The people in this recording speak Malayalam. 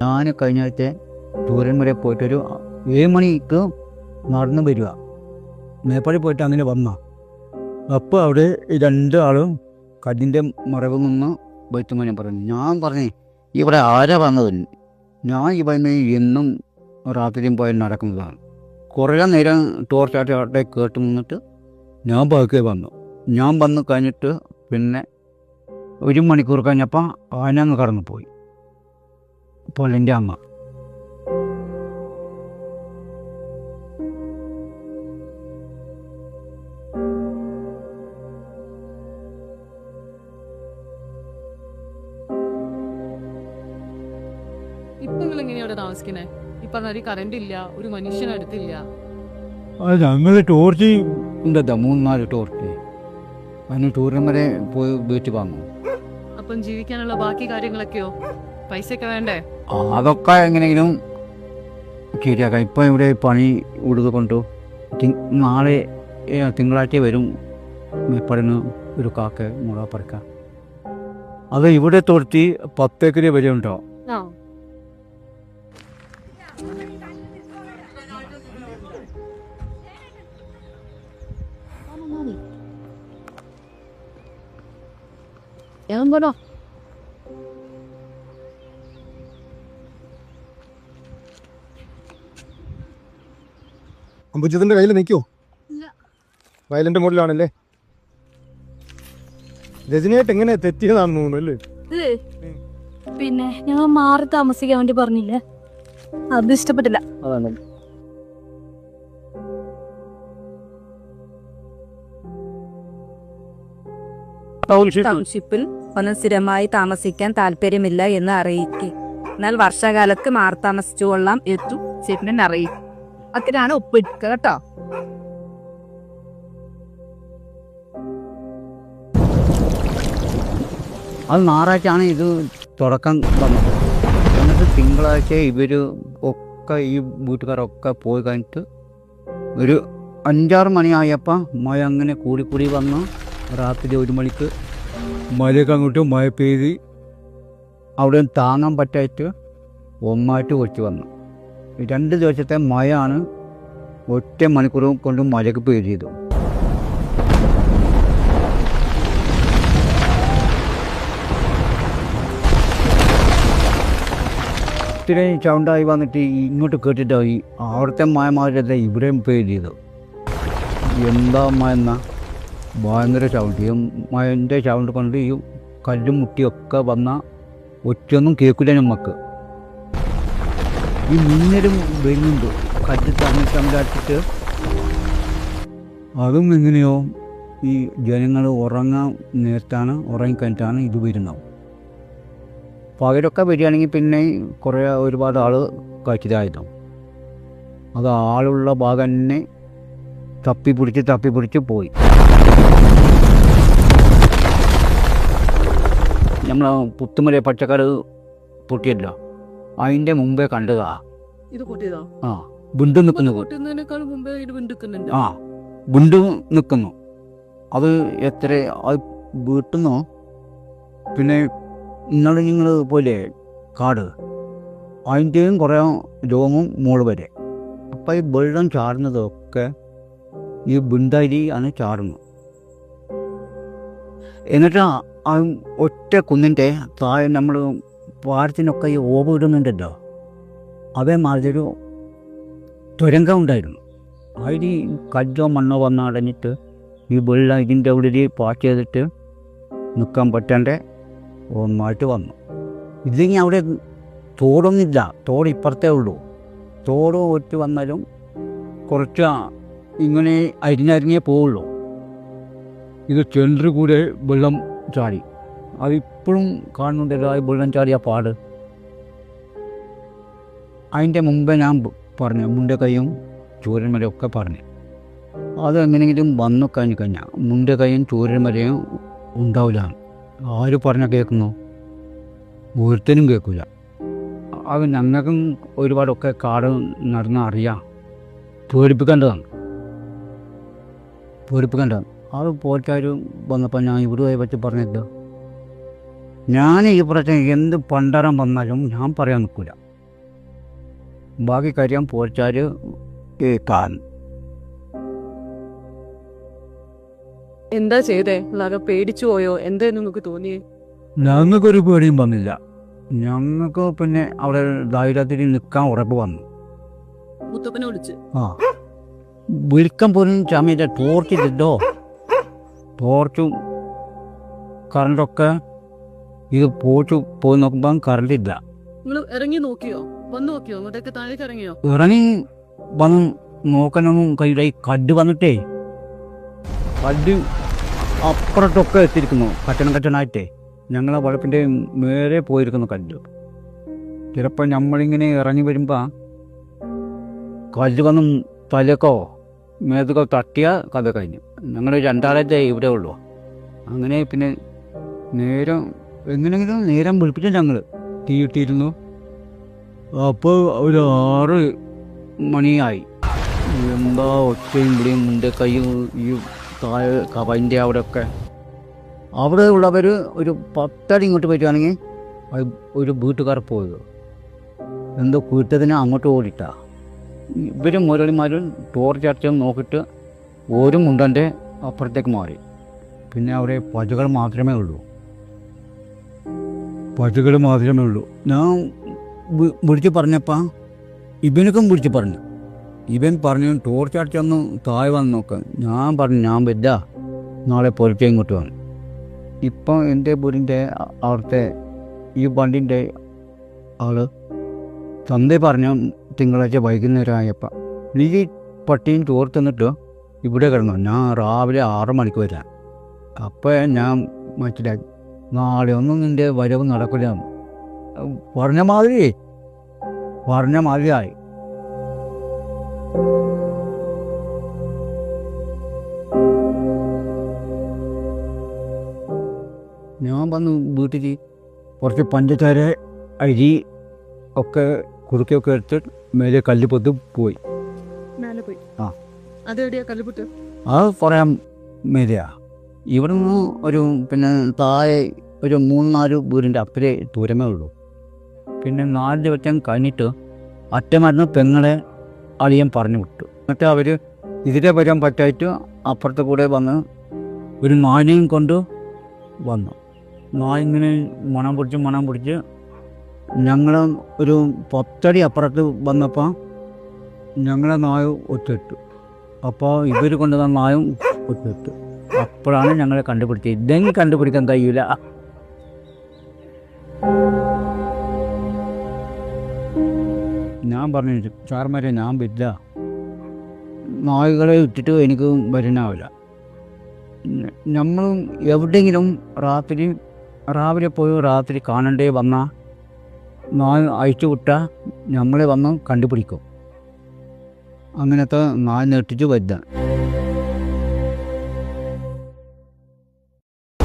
ഞാൻ കഴിഞ്ഞ ആഴ്ച ടൂറിൻ വരെ പോയിട്ടൊരു 7 മണിക്ക് നടന്ന് വരിക. മേപ്പാടി പോയിട്ട് അങ്ങനെ വന്ന അപ്പോൾ അവിടെ ഈ 2 ആളും കല്ലിൻ്റെ മറവിൽ നിന്ന് ബൈത്തുമാനെ പറഞ്ഞു. ഞാൻ പറഞ്ഞു, ഇവിടെ ആരാ വന്നത്? ഞാൻ ഇവിടെ എന്നും രാത്രിയും പോയി നടക്കുന്നതാണ്. കുറേ നേരം ടോർച്ചാട്ടി അവിടെ കേട്ട് നിന്നിട്ട് ഞാൻ ബാക്കി വന്നു. ഞാൻ വന്ന് കഴിഞ്ഞിട്ട് പിന്നെ 1 മണിക്കൂർ കഴിഞ്ഞപ്പോൾ ആനങ്ങ് കടന്നു പോയി. അപ്പോൾ എൻ്റെ അമ്മ ഇപ്പൊ നിങ്ങൾ എങ്ങനെയാ അവിടെ താമസിക്കണേ? ഈ പറഞ്ഞ കറണ്ട് ഇല്ല, ഒരു മനുഷ്യനടുത്തില്ല. ഞങ്ങൾ ടോർച്ച് എന്താ 3-4 ടോർച്ച് അതിന് ടൂറിന് വരെ പോയി വീട്ടിൽ വന്നു. അപ്പം ജീവിക്കാനുള്ള ബാക്കി കാര്യങ്ങളൊക്കെയോ? പൈസയൊക്കെ വേണ്ടേ? അതൊക്കെ എങ്ങനെയെങ്കിലും ശരിയാക്കാം. ഇപ്പം ഇവിടെ പണി ഉടുതുകൊണ്ടു നാളെ തിങ്കളാഴ്ച വരും മേപ്പാടിന് ഒരു കാക്ക മുള പറിക്കാം. അത് ഇവിടെ തൊടുത്തി 10 ഏക്കർ വരെ ഉണ്ടോ? അമ്പുജത്തിന്റെ കയ്യിൽ നിൽക്കോ? വയലിന്റെ മുകളിലാണല്ലേ? രജനിയായിട്ട് എങ്ങനെ തെറ്റിയതാണെന്ന് തോന്നുന്നു അല്ലേ? പിന്നെ ഞങ്ങൾ മാറി താമസിക്കാൻ വേണ്ടി പറഞ്ഞില്ലേ, അത് ഇഷ്ടപ്പെട്ടില്ല. അതാണ് ടൗൺഷിപ്പിൽ ഒന്ന് സ്ഥിരമായി താമസിക്കാൻ താല്പര്യമില്ല എന്ന് അറിയിക്കും. എന്നാൽ വർഷകാലത്ത് മാറി താമസിച്ചു കൊള്ളാം എത്തും ചേട്ടനെ അറിയിക്കും. അതിനാണ് ഒപ്പിടുക കേട്ടോ. അത് ഞായറാഴ്ചയാണ് ഇത് തുടക്കം വന്നത്. എന്നിട്ട് തിങ്കളാഴ്ച ഇവർ ഒക്കെ ഈ വീട്ടുകാരൊക്കെ പോയി കഴിഞ്ഞിട്ട് ഒരു 5-6 മണിയായപ്പോൾ മഴ അങ്ങനെ കൂടി വന്ന് രാത്രി 1 മണിക്ക് മഴയൊക്കെ അങ്ങോട്ട് മഴ പെയ്ത് അവിടെ താങ്ങാൻ പറ്റായിട്ട് ഒന്നായിട്ട് ഒഴിച്ച് വന്നു. 2 ദിവസത്തെ മഴയാണ് ഒറ്റ മണിക്കൂർ കൊണ്ട് മഴയ്ക്ക് പെയ്ത് ചെയ്തു. ഇത്രയും സൗണ്ടായി വന്നിട്ട് ഇങ്ങോട്ട് കേട്ടിട്ടായി അവിടുത്തെ മഴ മാറിയത്തെ ഇവിടെയും പെയ്ത് ചെയ്തു. എന്താ മഴ എന്നാൽ ഭയങ്കര സൗണ്ട്. ഈ മഴൻ്റെ സൗണ്ട് കൊണ്ട് ഈ കല്ലും മുട്ടിയൊക്കെ വന്ന ഒറ്റൊന്നും കേൾക്കില്ല നമുക്ക്. ഈ മിന്നലും വരുന്നുണ്ട് കല്ല് തമ്മിലടിച്ചിട്ട്. അതും എങ്ങനെയോ ഈ ജനങ്ങൾ ഉറങ്ങാൻ നേരത്താണ്, ഉറങ്ങിക്കഴിഞ്ഞിട്ടാണ് ഇത് വരുന്നത്. പകരൊക്കെ വരികയാണെങ്കിൽ പിന്നെ ഒരുപാട് ആൾ കഴിച്ചതായിരുന്നു. അത് ആളുള്ള ഭാഗം തന്നെ തപ്പിപ്പിടിച്ച് പോയി. നമ്മൾ പുത്തുമല പച്ചക്കറി പൊട്ടിയല്ലോ, അതിൻ്റെ മുമ്പേ കണ്ടതാ ഇത് പൊട്ടിയതോ? ആ ബുണ്ട് നിൽക്കുന്നു. പൊട്ടുന്നതിനേക്കാൾ മുമ്പേ ഇത് വിണ്ടുക്കുന്നുണ്ട്. ആ ബുണ്ട് നിൽക്കുന്നു. അത് എത്ര അത് വീട്ടുന്നോ? പിന്നെ ഇന്നലെ നിങ്ങൾ പോലെ കാട് അതിൻ്റെയും കുറേ രോഗവും മോള് വരെ. അപ്പം ഈ വെള്ളം ചാടുന്നതൊക്കെ ഈ ബുണ്ടരി ആണ് ചാടുന്നത്. എന്നിട്ട് ആ ഒറ്റ കുന്നിൻ്റെ താഴെ നമ്മൾ പാടത്തിനൊക്കെ ഈ ഓവ് ഇടുന്നുണ്ടല്ലോ, അതേമാതിരി ഒരു തുരങ്കം ഉണ്ടായിരുന്നു. അതിൽ കല്ലോ മണ്ണോ വന്ന് അടഞ്ഞിട്ട് ഈ വെള്ളം ഇതിൻ്റെ ഉള്ളിൽ പാച്ച് ചെയ്തിട്ട് നിൽക്കാൻ പറ്റാണ്ട് ഒന്നായിട്ട് വന്നു. ഇതിങ്ങനെ അവിടെ തോടൊന്നുമില്ല, തോട് ഇപ്പുറത്തേ ഉള്ളൂ. തോട് ഒറ്റ വന്നാലും കുറച്ച് ഇങ്ങനെ അരിഞ്ഞേ പോവുള്ളൂ. ഇത് ചെണ്ടു കൂടെ വെള്ളം ചാടി. അതിപ്പോഴും കാണുന്നുണ്ടല്ലോ ആ വെള്ളം ചാടിയ പാട്. അതിൻ്റെ മുമ്പേ ഞാൻ പറഞ്ഞു മുണ്ടക്കൈയും ചൂരന്മലയൊക്കെ പറഞ്ഞു. അതെങ്ങനെയെങ്കിലും വന്നു കഴിഞ്ഞാൽ മുണ്ടക്കൈയും ചൂരന്മലയും ഉണ്ടാവില്ല. ആര് പറഞ്ഞാൽ കേൾക്കുന്നു? ഒരുത്തനും കേൾക്കില്ല. അത് ഞങ്ങൾക്കും ഒരുപാടൊക്കെ കാട് നടന്ന് അറിയാം. പേടിപ്പിക്കേണ്ടതാണ്. അത് പോറ്റാർ വന്നപ്പോൾ ഞാൻ ഇവിടെ വെച്ച് പറഞ്ഞല്ലോ, ഞാൻ ഈ പ്രശ്നം എന്ത് പണ്ടാരം വന്നാലും ഞാൻ പറയാൻ നിൽക്കില്ല. ബാക്കി കാര്യം പോച്ചാൽ കേൾക്കാൻ. എന്താ ചെയ്തേ? ആകെ പേടിച്ചു പോയോ? എന്തായിരുന്നു നിങ്ങൾക്ക് തോന്നിയേ? ഞങ്ങൾക്കൊരു പേടിയും വന്നില്ല. ഞങ്ങൾക്ക് പിന്നെ അവിടെ ധൈര്യത്തിൽ നിൽക്കാൻ ഉറപ്പ് വന്നു. മുത്തപ്പനെ വിളിച്ച് ആ വിളിക്കാൻ പോലും സമയത്ത് ടോർച്ചില്ലല്ലോ. ടോർച്ചും കറണ്ടൊക്കെ ഇത് പോയി നോക്കുമ്പോൾ കറണ്ടില്ല. നിങ്ങൾ ഇറങ്ങി നോക്കിയോ? വന്നു നോക്കിയോ? അങ്ങോട്ടേക്ക് താഴേക്ക് ഇറങ്ങിയോ? ഇറങ്ങി വന്ന് നോക്കാനൊന്നും കഴിയില്ല. ഈ കല്ല് വന്നിട്ടേ കല്ല് അപ്പുറത്തൊക്കെ എത്തിയിരിക്കുന്നു. കച്ചനായിട്ടേ ഞങ്ങളെ വളപ്പിൻ്റെ മേലെ പോയിരിക്കുന്നു കല്ല്. ചിലപ്പോൾ നമ്മളിങ്ങനെ ഇറങ്ങി വരുമ്പോൾ കല്ല് വന്ന് തലക്കോ മേതൊക്കെ തട്ടിയ കഥ കഴിഞ്ഞു. ഞങ്ങൾ രണ്ടാളത്തെ ഇവിടെ ഉള്ളൂ. അങ്ങനെ പിന്നെ നേരം എങ്ങനെയെങ്കിലും നേരം വിളിപ്പിച്ച ഞങ്ങൾ തീയിട്ടിരുന്നു. അപ്പോൾ ഒരു 6 മണിയായി. എന്താ ഒച്ചയും വിളിയും മുൻ്റെ കൈ ഈ താഴെ കവൻ്റെ അവിടെയൊക്കെ. അവിടെ ഉള്ളവർ ഒരു 10 അടി ഇങ്ങോട്ട് പറ്റുകയാണെങ്കിൽ ഒരു വീട്ടുകാർ പോയത് എന്തോ വീട്ടതിനെ അങ്ങോട്ട് ഓടിട്ടാ. ഇവർ മുരളിമാരും ടോർച്ച് അടിച്ച് നോക്കിയിട്ട് ഒരു മുണ്ടൻ്റെ അപ്പുറത്തേക്ക് മാറി. പിന്നെ അവിടെ പശുകൾ മാത്രമേ ഉള്ളൂ. ഞാൻ വിളിച്ച് പറഞ്ഞപ്പോൾ ഇവനൊക്കെ വിളിച്ച് പറഞ്ഞു. ഇവൻ പറഞ്ഞു ടോർച്ച് അടിച്ചൊന്ന് താഴെ വന്ന് നോക്കാൻ. ഞാൻ പറഞ്ഞു ഞാൻ വരില്ല, നാളെ പുലർച്ചെ ഇങ്ങോട്ട് വന്നു. ഇപ്പം എൻ്റെ വീടിൻ്റെ അവിടുത്തെ ഈ വണ്ടിൻ്റെ ആൾ തന്തേ പറഞ്ഞു തിങ്കളാഴ്ച വൈകുന്നേരം ആയപ്പോൾ നീ പട്ടിയും ചോറ് തന്നിട്ട് ഇവിടെ കിടന്നു, ഞാൻ രാവിലെ 6 മണിക്ക് വരാം. അപ്പോൾ ഞാൻ മനസ്സിലാക്കി നാളെ ഒന്നും നിൻ്റെ വരവ് നടക്കില്ല. പറഞ്ഞ മാതിരിയായി. ഞാൻ വന്ന് വീട്ടിൽ കുറച്ച് പഞ്ചസാര അരി ഒക്കെ കുറുക്കിയൊക്കെ എടുത്തിട്ട് മേലെ കല്ലുപൊത്ത് പോയി. മേലെ പോയി. ആ അതെവിടെയാ കല്ലുപുട്ട്? അത് കുറേ മേലെയാ. ഇവിടെ നിന്ന് ഒരു പിന്നെ താഴെ ഒരു 3-4 വീടിൻ്റെ അപ്പുറേ ദൂരമേ ഉള്ളൂ. പിന്നെ 4 ദിവസം കഴിഞ്ഞിട്ട് അറ്റമരുന്ന് പെങ്ങളെ അളിയൻ പറഞ്ഞു വിട്ടു. എന്നിട്ട് അവർ ഇതിലെ വരാൻ പറ്റായിട്ട് അപ്പുറത്തെ കൂടെ വന്ന് ഒരു നായനെയും കൊണ്ട് വന്നു. നായ ഇങ്ങനെ മണം പിടിച്ച് ഞങ്ങൾ ഒരു 10 അടി അപ്പുറത്ത് വന്നപ്പോൾ ഞങ്ങളെ നായ ഒത്തിട്ടു. അപ്പോൾ ഇവർ കൊണ്ടുവന്ന നായും ഒത്തിട്ടു. അപ്പോഴാണ് ഞങ്ങളെ കണ്ടുപിടിച്ചത്. ഇല്ലെങ്കിൽ കണ്ടുപിടിക്കാൻ കഴിയില്ല. ഞാൻ പറഞ്ഞു സാർമാരെ ഞാൻ വരില്ല, നായകളെ ഇട്ടിട്ട് എനിക്ക് വരാനാവില്ല. നമ്മൾ എവിടെയെങ്കിലും രാവിലെ പോയി രാത്രി കാണണ്ടേ വന്നാൽ നായ അയച്ചു വിട്ടാൽ നമ്മളെ വന്ന് കണ്ടുപിടിക്കും. അങ്ങനത്തെ നായ നെട്ടിച്ച് വരില്ല.